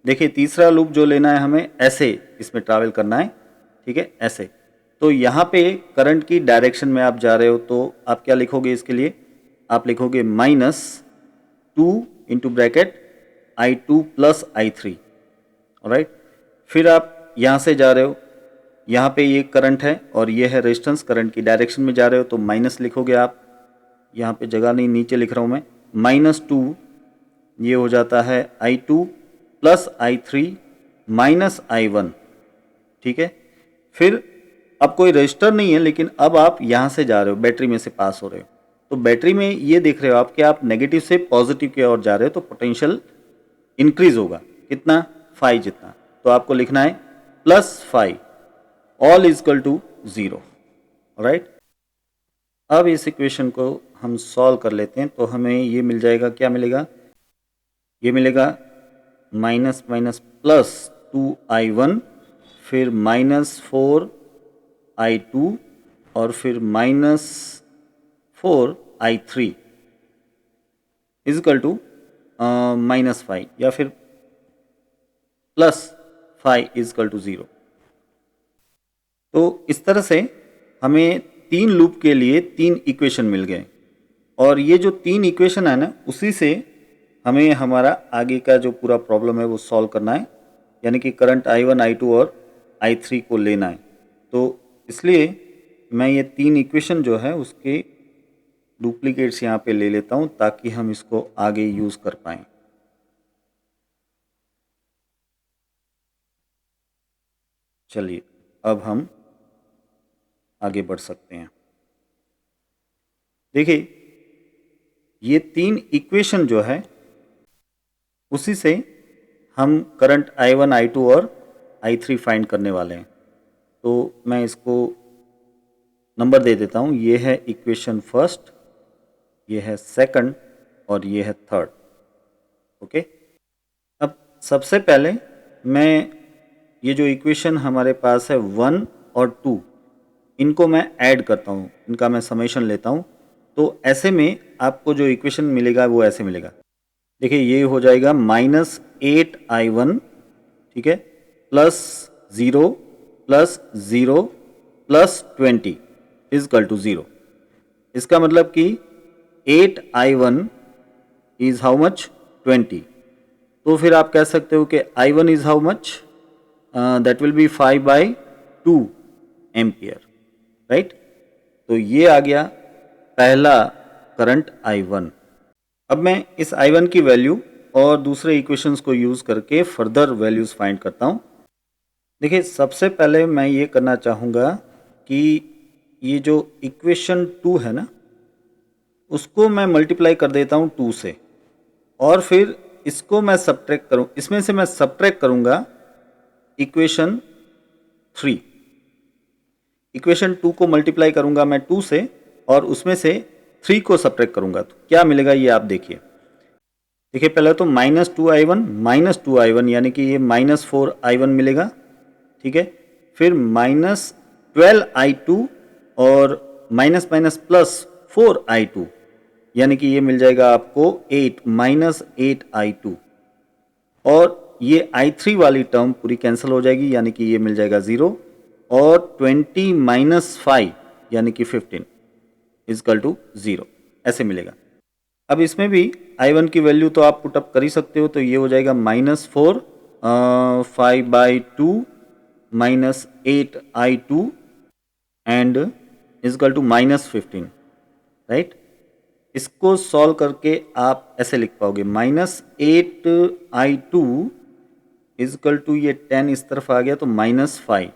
देखिए तीसरा लूप जो लेना है हमें ऐसे इसमें ट्रैवल करना है, ठीक है, ऐसे। तो यहाँ पे करंट की डायरेक्शन में आप जा रहे हो तो आप क्या लिखोगे इसके लिए, आप लिखोगे -2 into bracket i2 plus i3, right. फिर आप यहाँ से जा रहे हो, यहाँ पे ये करंट है और ये है रेजिस्टेंस, करंट की डायरेक्शन में जा रहे हो तो माइनस लिखोगे आप, यहाँ पे जगह नहीं नीचे लिख रहा हूँ मैं, -2 ये हो जाता है i2 plus i3 minus i1, ठीक है। फिर अब कोई रजिस्टर नहीं है लेकिन अब आप यहाँ से जा रहे हो, बैटरी में से पास हो रहे हो, तो बैटरी में ये देख रहे हो आप कि आप नेगेटिव से पॉजिटिव की ओर जा रहे हो तो पोटेंशियल इंक्रीज होगा, कितना, 5 जितना। तो आपको लिखना है +5 ऑल इजकल टू 0, राइट। अब इस इक्वेशन को हम सॉल्व कर लेते हैं तो हमें ये मिल जाएगा, क्या मिलेगा, ये मिलेगा माइनस माइनस प्लस 2i1, फिर -4i2 और फिर -4i3 इजकल टू -5 या फिर +5 इजकल टू 0। तो इस तरह से हमें 3 लूप के लिए 3 इक्वेशन मिल गए और ये जो 3 इक्वेशन है ना, उसी से हमें हमारा आगे का जो पूरा प्रॉब्लम है वो सॉल्व करना है, यानी कि करंट i1, i2 और i3 को लेना है। तो इसलिए मैं ये 3 इक्वेशन जो है उसके डुप्लीकेट्स यहाँ पे ले लेता हूँ ताकि हम इसको आगे यूज़ कर पाएँ। चलिए अब हम आगे बढ़ सकते हैं। देखिए ये 3 इक्वेशन जो है उसी से हम करंट i1, i2 और i3 फाइंड करने वाले हैं। तो मैं इसको नंबर दे देता हूँ, ये है इक्वेशन फर्स्ट, ये है सेकंड और ये है थर्ड, ओके। अब सबसे पहले मैं ये जो इक्वेशन हमारे पास है 1 और 2, इनको मैं ऐड करता हूँ, इनका मैं समेशन लेता हूँ। तो ऐसे में आपको जो इक्वेशन मिलेगा वो ऐसे मिलेगा, देखिए ये हो जाएगा -8i1, ठीक है, +0 +0 +20 इजकल टू 0। इसका मतलब कि 8i1 इज हाउ मच, 20। तो फिर आप कह सकते हो कि i1 is how much, that will be 5/2 ampere, right. तो ये आ गया पहला करंट i1। अब मैं इस i1 की वैल्यू और दूसरे इक्वेशंस को यूज़ करके फर्दर वैल्यूज़ फाइंड करता हूँ। देखिए सबसे पहले मैं ये करना चाहूँगा कि ये जो इक्वेशन 2 है ना, उसको मैं मल्टीप्लाई कर देता हूँ 2 से और फिर इसको मैं सब्ट्रैक्ट करूँ, इसमें से मैं सब्ट्रैक्ट करूँगा इक्वेशन 3। इक्वेशन 2 को मल्टीप्लाई करूँगा मैं 2 से और उसमें से 3 को सब्ट्रैक्ट करूँगा तो क्या मिलेगा ये आप देखिए। देखिए पहले तो -2i1 यानी कि ये -4i1 मिलेगा, ठीक है। फिर -12i2 और माइनस माइनस प्लस 4i2 यानी कि ये मिल जाएगा आपको 8 और ये i3 वाली टर्म पूरी कैंसिल हो जाएगी यानी कि ये मिल जाएगा 0 और 20 - 5 यानी कि 15 इजकल टू 0 ऐसे मिलेगा। अब इसमें भी i1 की वैल्यू तो आप पुटअप कर ही सकते हो, तो ये हो जाएगा -4 5/2 -8i2 and is equal to -15, right. इसको सॉल्व करके आप ऐसे लिख पाओगे -8i2 इजकल टू ये 10 इस तरफ आ गया तो -5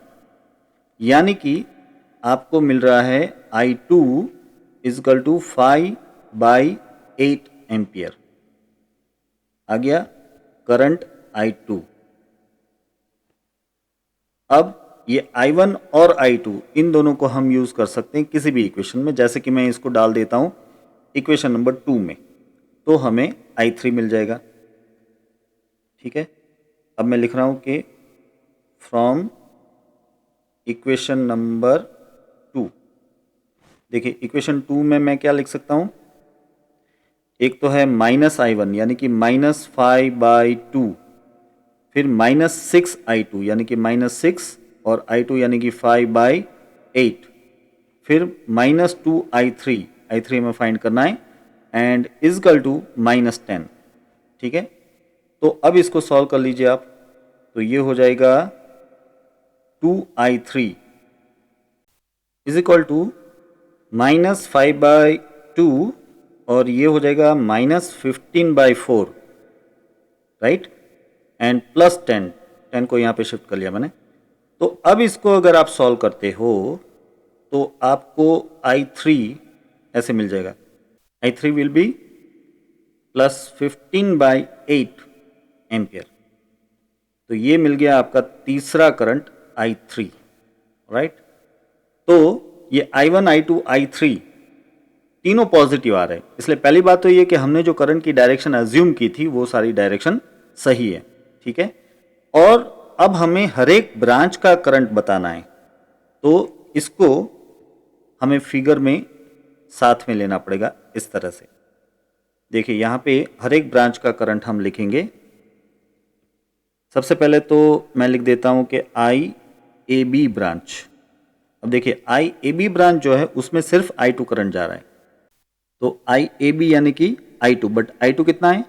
यानी कि आपको मिल रहा है i2 इजकल टू 5/8 एम्पियर आ गया करंट i2। अब ये i1 और i2 इन दोनों को हम यूज कर सकते हैं किसी भी इक्वेशन में, जैसे कि मैं इसको डाल देता हूं इक्वेशन नंबर 2 में, तो हमें i3 मिल जाएगा, ठीक है। अब मैं लिख रहा हूं कि फ्रॉम इक्वेशन नंबर 2। देखिए इक्वेशन 2 में मैं क्या लिख सकता हूँ, एक तो है -I1 यानी कि -5/2, फिर -6I2 यानी कि -6 और I2 यानी कि 5/8, फिर -2I3, I3 हमें फाइंड करना है, एंड इजकल टू -10। ठीक है, तो अब इसको सॉल्व कर लीजिए आप, तो ये हो जाएगा 2I3 इज इक्वल टू -5/2 और ये हो जाएगा -15/4, राइट, एंड +10, 10 को यहाँ पे शिफ्ट कर लिया मैंने। तो अब इसको अगर आप सॉल्व करते हो तो आपको I3 ऐसे मिल जाएगा, I3 विल बी +15/8 एम्पियर। तो ये मिल गया आपका तीसरा करंट I3, राइट। तो ये I1, I2, I3 तीनों पॉजिटिव आ रहे हैं, इसलिए पहली बात तो ये कि हमने जो करंट की डायरेक्शन अज्यूम की थी वो सारी डायरेक्शन सही है। ठीक है, और अब हमें हर एक ब्रांच का करंट बताना है, तो इसको हमें फिगर में साथ में लेना पड़ेगा इस तरह से। देखिए यहाँ पे हर एक ब्रांच का करंट हम लिखेंगे। सबसे पहले तो मैं लिख देता हूँ कि IAB ब्रांच। अब देखिए IAB ब्रांच जो है उसमें सिर्फ I2 करंट जा रहा है, तो IAB यानी कि I2, बट I2 कितना है,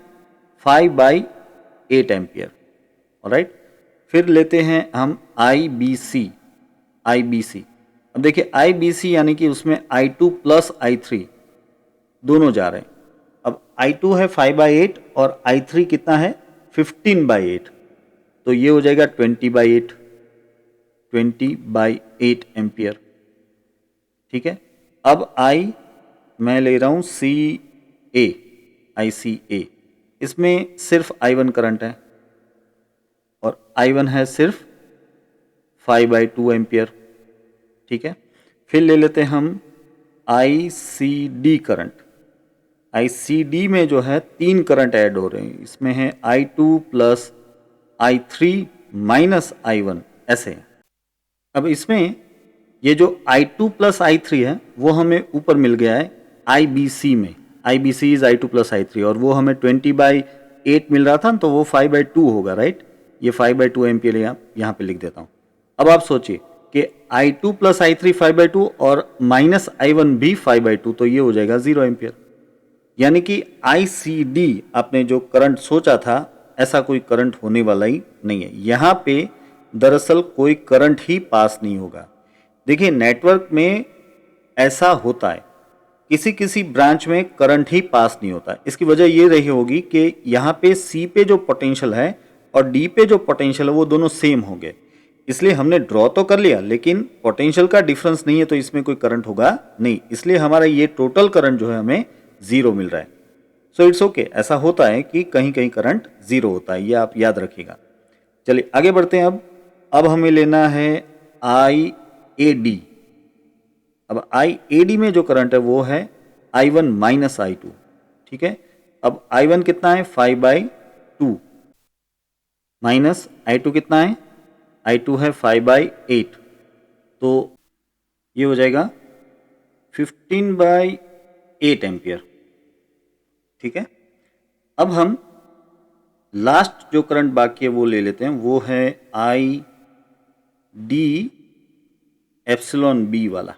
5/8 एम्पियर, राइट। फिर लेते हैं हम IBC। अब देखिए IBC यानी कि उसमें I2 प्लस I3 दोनों जा रहे हैं। अब I2 है 5/8 और I3 कितना है 15/8, तो ये हो जाएगा 20/8 एम्पियर। ठीक है, अब मैं ले रहा हूं ICA, इसमें सिर्फ I1 करंट है और I1 है सिर्फ 5/2 एम्पियर। ठीक है, फिर ले लेते हैं हम ICD करंट। ICD में जो है 3 करंट ऐड हो रहे हैं, इसमें है I2 plus I3 minus I1, ऐसे। अब इसमें ये जो I2 प्लस I3 है वो हमें ऊपर मिल गया है IBC में। IBC is I2 plus I3 और वो हमें 20/8 मिल रहा था, तो वो 5/2 होगा, राइट। ये 5/2 एम्पियर यहाँ पे लिख देता हूँ। अब आप सोचिए कि I2 प्लस I3 5/2 और माइनस I1 भी 5/2, तो ये हो जाएगा 0 एम्पियर। यानी कि ICD आपने जो करंट सोचा था ऐसा कोई करंट होने वाला ही नहीं है, यहाँ पे दरअसल कोई करंट ही पास नहीं होगा। देखिए नेटवर्क में ऐसा होता है, किसी किसी ब्रांच में करंट ही पास नहीं होता। इसकी वजह ये रही होगी कि यहाँ पे C पे जो पोटेंशियल है और D पे जो पोटेंशियल है वो दोनों सेम हो गए, इसलिए हमने ड्रॉ तो कर लिया लेकिन पोटेंशियल का डिफरेंस नहीं है, तो इसमें कोई करंट होगा नहीं, इसलिए हमारा ये टोटल करंट जो है हमें 0 मिल रहा है। सो इट्स ओके, ऐसा होता है कि कहीं कहीं करंट 0 होता है, ये आप याद रखिएगा। चलिए आगे बढ़ते हैं। अब हमें लेना है IAD। अब IAD में जो करंट है वो है I1 माइनस I2। ठीक है, अब I1 कितना है 5/2 माइनस I2 कितना है, I2 है 5/8, तो ये हो जाएगा 15/8 एम्पियर। ठीक है, अब हम लास्ट जो करंट बाकी है वो ले लेते हैं, वो है ID एप्सिलॉन B वाला।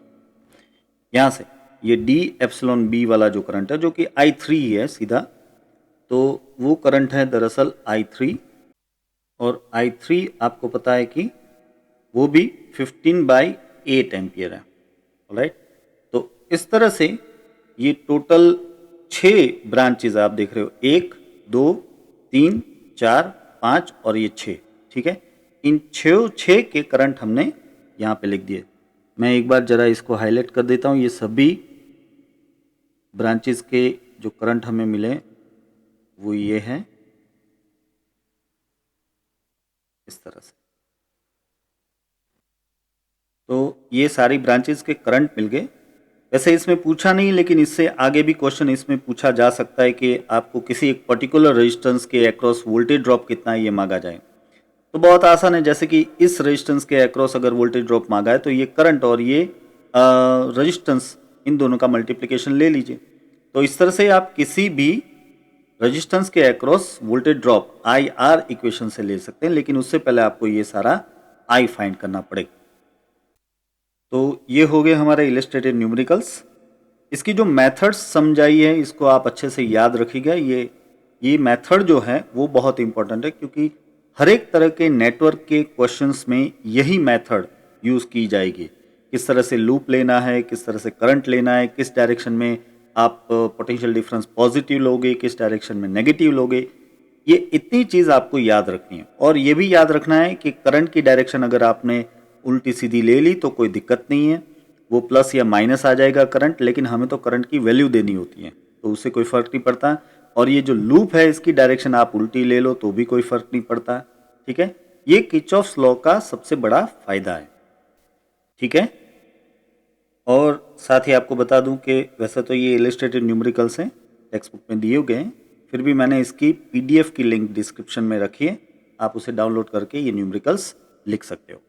यहाँ से ये D एप्सिलॉन B वाला जो करंट है जो कि I3 ही है सीधा, तो वो करंट है दरअसल I3, और I3 आपको पता है कि वो भी 15/8 एम्पियर है, राइट। तो इस तरह से ये टोटल 6 ब्रांचेज आप देख रहे हो, 1 2 3 4 5 और ये 6। ठीक है, इन 6 के करंट हमने यहाँ पे लिख दिए। मैं एक बार जरा इसको हाईलाइट कर देता हूँ। ये सभी ब्रांचेस के जो करंट हमें मिले वो ये है, इस तरह से। तो ये सारी ब्रांचेस के करंट मिल गए। वैसे इसमें पूछा नहीं, लेकिन इससे आगे भी क्वेश्चन इसमें पूछा जा सकता है कि आपको किसी एक पर्टिकुलर रेजिस्टेंस के अक्रॉस वोल्टेज ड्रॉप कितना है ये मांगा जाए। तो बहुत आसान है, जैसे कि इस रेजिस्टेंस के अक्रॉस अगर वोल्टेज ड्रॉप मांगा है तो ये करंट और ये रेजिस्टेंस इन दोनों का मल्टीप्लिकेशन ले लीजिए। तो इस तरह से आप किसी भी रेजिस्टेंस के across voltage drop I R equation से ले सकते हैं, लेकिन उससे पहले आपको ये सारा आई फाइंड करना पड़ेगा। तो ये हो गए हमारे इलस्ट्रेटेड न्यूमेरिकल्स। इसकी जो मेथड्स समझाई है इसको आप अच्छे से याद रखिएगा। ये मेथड जो है वो बहुत इंपॉर्टेंट है, क्योंकि हर एक तरह के नेटवर्क के क्वेश्चंस में यही मेथड यूज़ की जाएगी। किस तरह से लूप लेना है, किस तरह से करंट लेना है, किस डायरेक्शन में आप पोटेंशियल डिफरेंस पॉजिटिव लोगे, किस डायरेक्शन में नेगेटिव लोगे, ये इतनी चीज़ आपको याद रखनी है। और ये भी याद रखना है कि करंट की डायरेक्शन अगर आपने उल्टी सीधी ले ली तो कोई दिक्कत नहीं है, वो प्लस या माइनस आ जाएगा करंट, लेकिन हमें तो करंट की वैल्यू देनी होती है, तो उससे कोई फ़र्क नहीं पड़ता। और ये जो लूप है इसकी डायरेक्शन आप उल्टी ले लो तो भी कोई फ़र्क नहीं पड़ता। ठीक है, ये किरचॉफ्स लॉ का सबसे बड़ा फ़ायदा है। ठीक है, और साथ ही आपको बता दूं कि वैसे तो ये इलस्ट्रेटेड न्यूमेरिकल्स हैं, टेक्स्ट बुक में दिए गए हैं, फिर भी मैंने इसकी PDF की लिंक डिस्क्रिप्शन में रखी है, आप उसे डाउनलोड करके ये न्यूमेरिकल्स लिख सकते हो।